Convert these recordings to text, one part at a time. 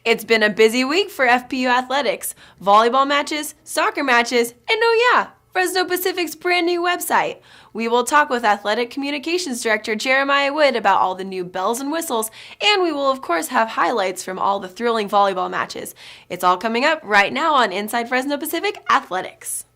It's been a busy week for FPU athletics. Volleyball matches, soccer matches, and oh yeah, Fresno Pacific's brand new website. We will talk with Athletic Communications Director Jeremiah Wood about all the new bells and whistles, and we will of course have highlights from all the thrilling volleyball matches. It's all coming up right now on Inside Fresno Pacific Athletics.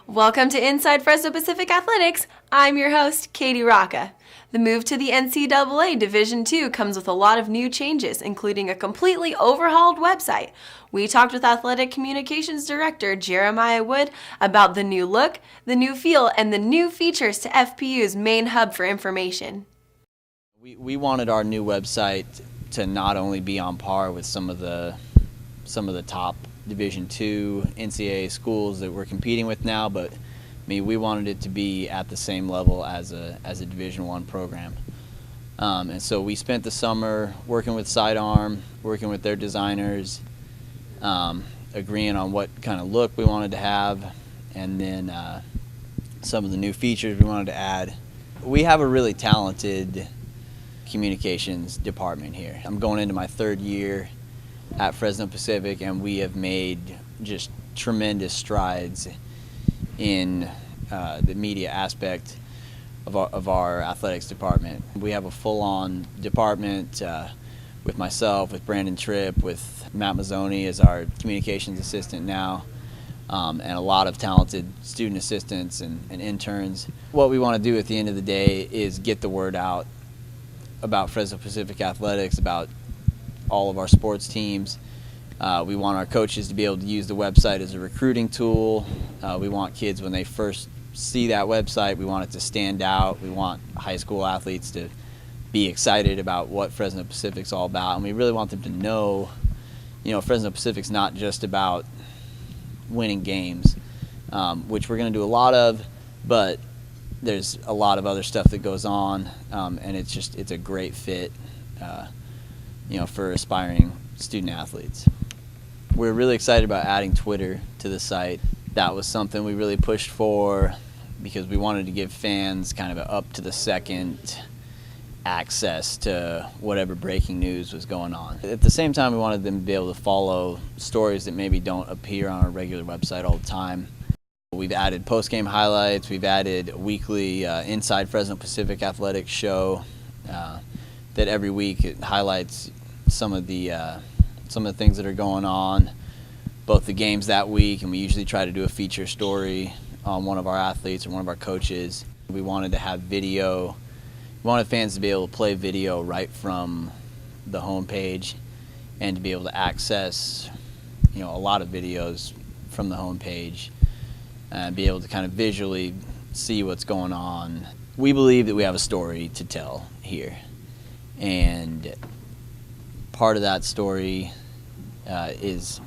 Welcome to Inside Fresno Pacific Athletics. I'm your host, Katie Rocca. The move to the NCAA Division II comes with a lot of new changes, including a completely overhauled website. We talked with Athletic Communications Director Jeremiah Wood about the new look, the new feel, and the new features to FPU's main hub for information. We wanted our new website to not only be on par with some of the top Division II NCAA schools that we're competing with now, but we wanted it to be at the same level as a Division I program. And so we spent the summer working with Sidearm, working with their designers, agreeing on what kind of look we wanted to have, and then some of the new features we wanted to add. We have a really talented communications department here. I'm going into my third year at Fresno Pacific, and we have made just tremendous strides in the media aspect of our athletics department. We have a full-on department with myself, with Brandon Tripp, with Matt Mazzoni as our communications assistant now, and a lot of talented student assistants and interns. What we want to do at the end of the day is get the word out about Fresno Pacific athletics, about all of our sports teams. We want our coaches to be able to use the website as a recruiting tool. We want kids, when they first see that website, we want it to stand out. We want high school athletes to be excited about what Fresno Pacific's all about, and we really want them to know, Fresno Pacific's not just about winning games, which we're going to do a lot of, but there's a lot of other stuff that goes on, and it's a great fit for aspiring student athletes. We're really excited about adding Twitter to the site. That was something we really pushed for because we wanted to give fans kind of an up-to-the-second access to whatever breaking news was going on. At the same time, we wanted them to be able to follow stories that maybe don't appear on our regular website all the time. We've added post-game highlights. We've added a weekly Inside Fresno Pacific Athletics show that every week it highlights some of the things that are going on, both the games that week, and we usually try to do a feature story on one of our athletes or one of our coaches. We wanted to have video. We wanted fans to be able to play video right from the homepage and to be able to access, a lot of videos from the homepage and be able to kind of visually see what's going on. We believe that we have a story to tell here, and part of that story is,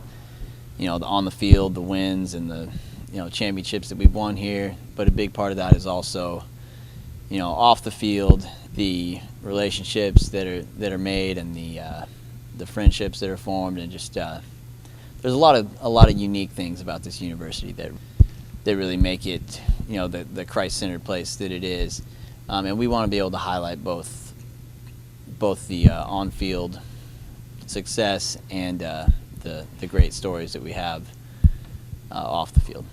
on the field, the wins and the, championships that we've won here. But a big part of that is also, off the field, the relationships that are made and the friendships that are formed, and just there's a lot of unique things about this university that really make it, the Christ-centered place that it is, and we want to be able to highlight both the on-field success and the great stories that we have off the field.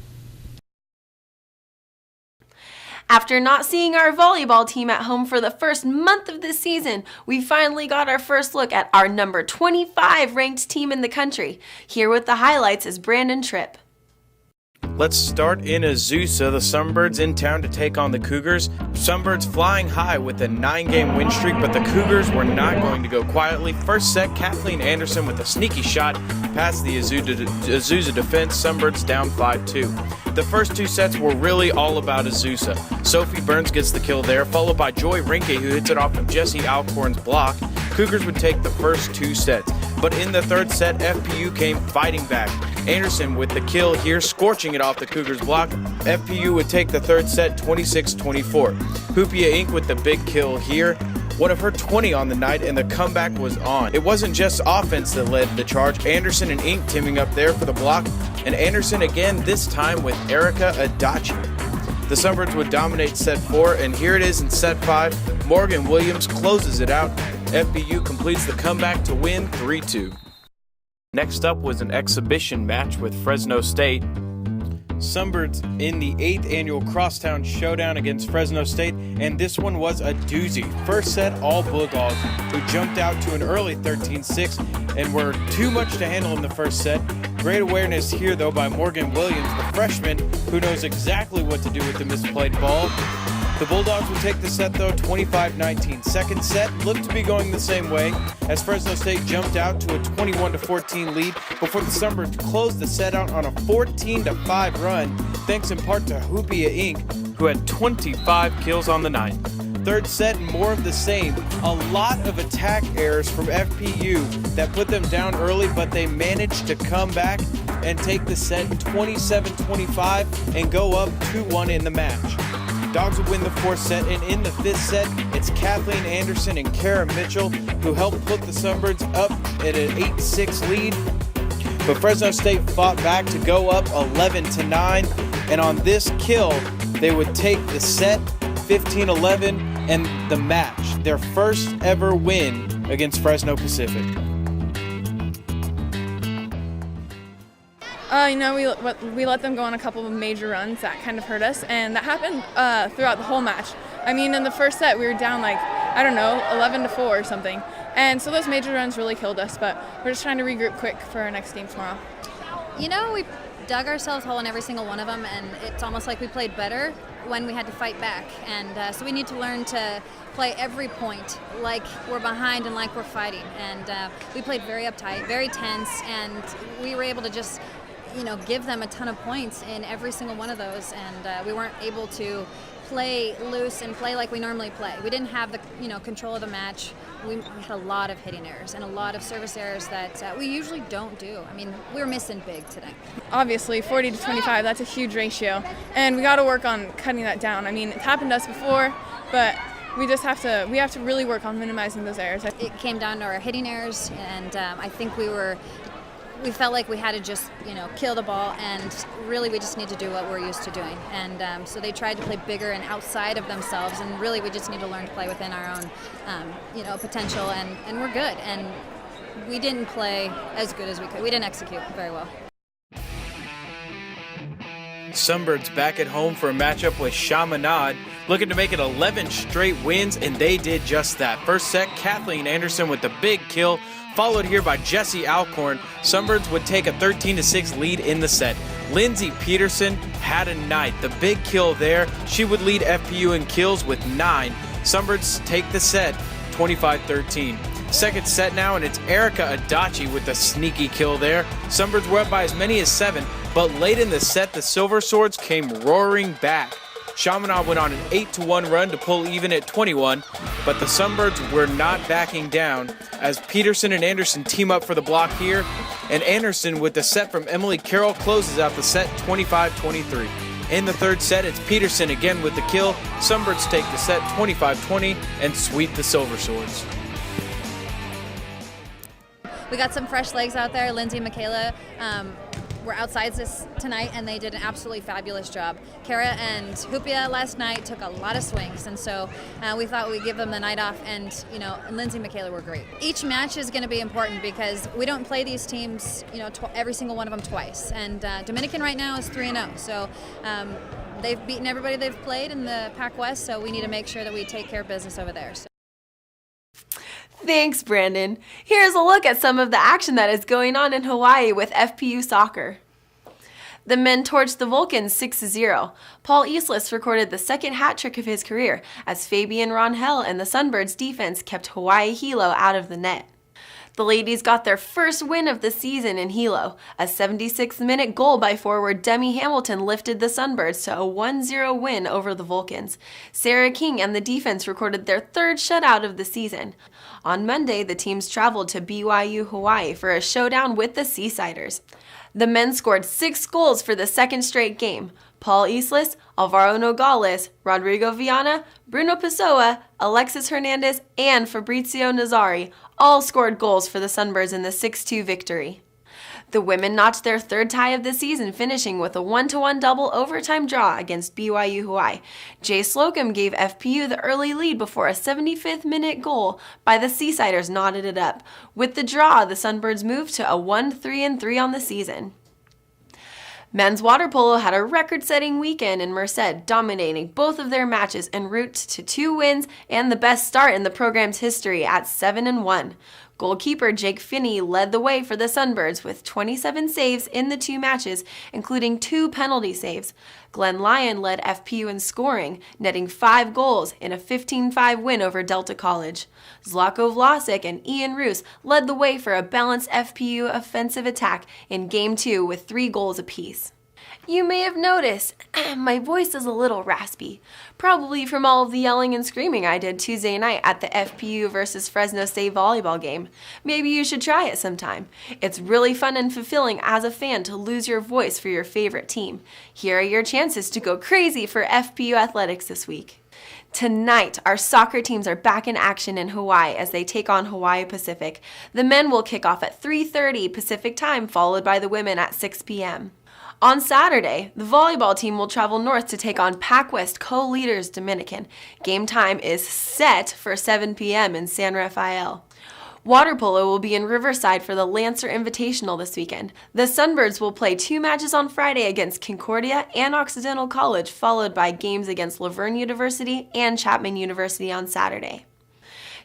After not seeing our volleyball team at home for the first month of this season, we finally got our first look at our number 25 ranked team in the country. Here with the highlights is Brandon Tripp. Let's start in Azusa. The Sunbirds in town to take on the Cougars. Sunbirds flying high with a 9-game win streak, but the Cougars were not going to go quietly. First set, Kathleen Anderson with a sneaky shot past the Azusa defense. Sunbirds down 5-2. The first two sets were really all about Azusa. Sophie Burns gets the kill there, followed by Joy Rinke, who hits it off of Jessie Alcorn's block. Cougars would take the first two sets, but in the third set, FPU came fighting back. Anderson with the kill here, scorching it off the Cougars' block. FPU would take the third set 26-24. Hoopia Inc. with the big kill here. One of her 20 on the night, and the comeback was on. It wasn't just offense that led the charge. Anderson and Inc. teaming up there for the block, and Anderson again, this time with Erica Adachi. The Sunbirds would dominate set 4, and here it is in set 5. Morgan Williams closes it out. FPU completes the comeback to win 3-2. Next up was an exhibition match with Fresno State. Sunbirds in the 8th annual Crosstown Showdown against Fresno State, and this one was a doozy. First set, all Bulldogs, who jumped out to an early 13-6 and were too much to handle in the first set. Great awareness here, though, by Morgan Williams, the freshman, who knows exactly what to do with the misplayed ball. The Bulldogs would take the set, though, 25-19. Second set looked to be going the same way, as Fresno State jumped out to a 21-14 lead before the Sunbirds closed the set out on a 14-5 run, thanks in part to Hoopia Inc., who had 25 kills on the night. Third set, more of the same. A lot of attack errors from FPU that put them down early, but they managed to come back and take the set 27-25 and go up 2-1 in the match. Dogs would win the fourth set, and in the fifth set, it's Kathleen Anderson and Kara Mitchell who helped put the Sunbirds up at an 8-6 lead. But Fresno State fought back to go up 11-9, and on this kill, they would take the set 15-11 and the match, their first ever win against Fresno Pacific. We let them go on a couple of major runs that kind of hurt us, and that happened throughout the whole match. I mean, in the first set, we were down 11-4 or something, and so those major runs really killed us, but we're just trying to regroup quick for our next game tomorrow. We dug ourselves a hole in every single one of them, and it's almost like we played better when we had to fight back, and so we need to learn to play every point like we're behind and like we're fighting, and we played very uptight, very tense, and we were able to just give them a ton of points in every single one of those, and we weren't able to play loose and play like we normally play. We didn't have the control of the match. We had a lot of hitting errors and a lot of service errors that we usually don't do. I mean, we were missing big today. Obviously, 40-25, that's a huge ratio, and we got to work on cutting that down. I mean, it's happened to us before, but we have to really work on minimizing those errors. It came down to our hitting errors, and I think we felt like we had to just, kill the ball, and really we just need to do what we're used to doing. And so they tried to play bigger and outside of themselves, and really we just need to learn to play within our own, potential, and we're good. And we didn't play as good as we could. We didn't execute very well. Sunbirds back at home for a matchup with Chaminade, looking to make it 11 straight wins, and they did just that. First set, Kathleen Anderson with the big kill, followed here by Jessie Alcorn. Sunbirds would take a 13-6 lead in the set. Lindsay Peterson had a night. The big kill there. She would lead FPU in kills with 9. Sunbirds take the set 25-13. Second set now, and it's Erica Adachi with the sneaky kill there. Sunbirds were up by as many as 7, but late in the set, the Silver Swords came roaring back. Chaminade went on an 8-1 run to pull even at 21, but the Sunbirds were not backing down as Peterson and Anderson team up for the block here, and Anderson with the set from Emily Carroll closes out the set 25-23. In the third set, it's Peterson again with the kill. Sunbirds take the set 25-20 and sweep the Silver Swords. We got some fresh legs out there. Lindsay and Michaela were outside this tonight, and they did an absolutely fabulous job. Kara and Hoopia last night took a lot of swings, and so we thought we'd give them the night off, and Lindsay and Michaela were great. Each match is going to be important because we don't play these teams, every single one of them twice, and Dominican right now is 3-0, so they've beaten everybody they've played in the Pac West, so we need to make sure that we take care of business over there. So. Thanks, Brandon. Here's a look at some of the action that is going on in Hawaii with FPU soccer. The men torched the Vulcans 6-0. Paul Eastlis recorded the second hat trick of his career as Fabian Ronhell and the Sunbirds defense kept Hawaii Hilo out of the net. The ladies got their first win of the season in Hilo. A 76th-minute goal by forward Demi Hamilton lifted the Sunbirds to a 1-0 win over the Vulcans. Sarah King and the defense recorded their third shutout of the season. On Monday, the teams traveled to BYU, Hawaii for a showdown with the Seasiders. The men scored 6 goals for the second straight game. Paul Islas, Alvaro Nogales, Rodrigo Viana, Bruno Pessoa, Alexis Hernandez, and Fabrizio Nazari all scored goals for the Sunbirds in the 6-2 victory. The women notched their 3rd tie of the season, finishing with a 1-1 double overtime draw against BYU Hawaii. Jay Slocum gave FPU the early lead before a 75th minute goal by the Seasiders knotted it up. With the draw, the Sunbirds moved to a 1-3-3 on the season. Men's water polo had a record-setting weekend in Merced, dominating both of their matches en route to 2 wins and the best start in the program's history at 7-1. Goalkeeper Jake Finney led the way for the Sunbirds with 27 saves in the 2 matches, including 2 penalty saves. Glenn Lyon led FPU in scoring, netting 5 goals in a 15-5 win over Delta College. Zlatko Vlasic and Ian Roos led the way for a balanced FPU offensive attack in Game 2 with 3 goals apiece. You may have noticed, my voice is a little raspy, probably from all of the yelling and screaming I did Tuesday night at the FPU versus Fresno State volleyball game. Maybe you should try it sometime. It's really fun and fulfilling as a fan to lose your voice for your favorite team. Here are your chances to go crazy for FPU athletics this week. Tonight, our soccer teams are back in action in Hawaii as they take on Hawaii Pacific. The men will kick off at 3:30 Pacific time, followed by the women at 6 p.m. On Saturday, the volleyball team will travel north to take on PacWest co-leaders Dominican. Game time is set for 7 p.m. in San Rafael. Water polo will be in Riverside for the Lancer Invitational this weekend. The Sunbirds will play 2 matches on Friday against Concordia and Occidental College, followed by games against Laverne University and Chapman University on Saturday.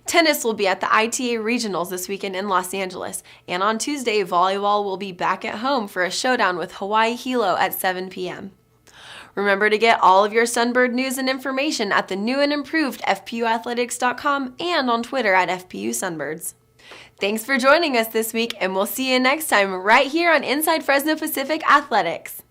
Tennis will be at the ITA Regionals this weekend in Los Angeles, and on Tuesday, volleyball will be back at home for a showdown with Hawaii Hilo at 7 p.m. Remember to get all of your Sunbird news and information at the new and improved FPUathletics.com and on Twitter at FPU Sunbirds. Thanks for joining us this week, and we'll see you next time right here on Inside Fresno Pacific Athletics.